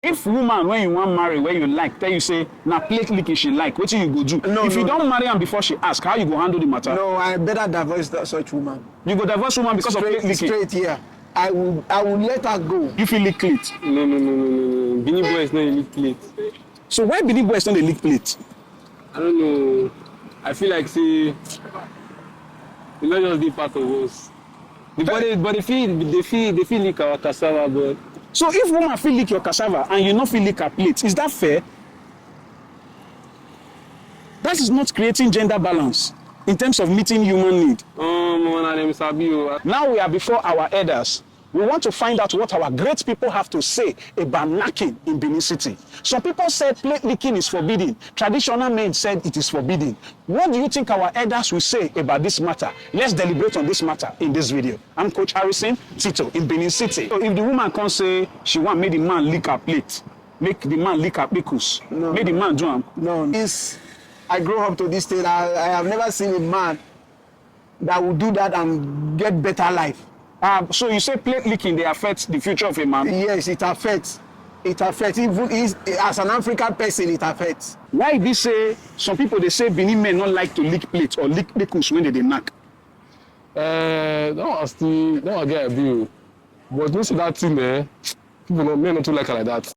If woman when you want marry where you like tell you say na plate licking she like, what you go do? No, if you no. don't marry am before she ask, how you go handle the matter? No, I better divorce such woman. You go divorce woman because of plate licking. Straight here. I will let her go. You feel lick plate. No. Benin boy is not a lick plate. So why Benin boys don't they lick plate? I don't know. I feel like say the not just be part of us. But they feel like our cassava, but So if woman feel lick your cassava and you not feel lick her plate, is that fair? That is not creating gender balance in terms of meeting human need. Now we are before our elders. We want to find out what our great people have to say about knacking in Benin City. Some people said plate licking is forbidden. Traditional men said it is forbidden. What do you think our elders will say about this matter? Let's deliberate on this matter in this video. I'm Coach Harrison Tito in Benin City. So if the woman can say she want make the man lick her plate, make the man lick her pickles, make the man do them. No, I grew up to this state. I have never seen a man that will do that and get better life. So you say plate licking, they affect the future of a man? Yes, it affects. It affects. Even as an African person, it affects. Why they say, some people they say Benin men not like to lick plate or lick pickles when they knack? that one get a view. But don't see that thing there. People men not too like her like that.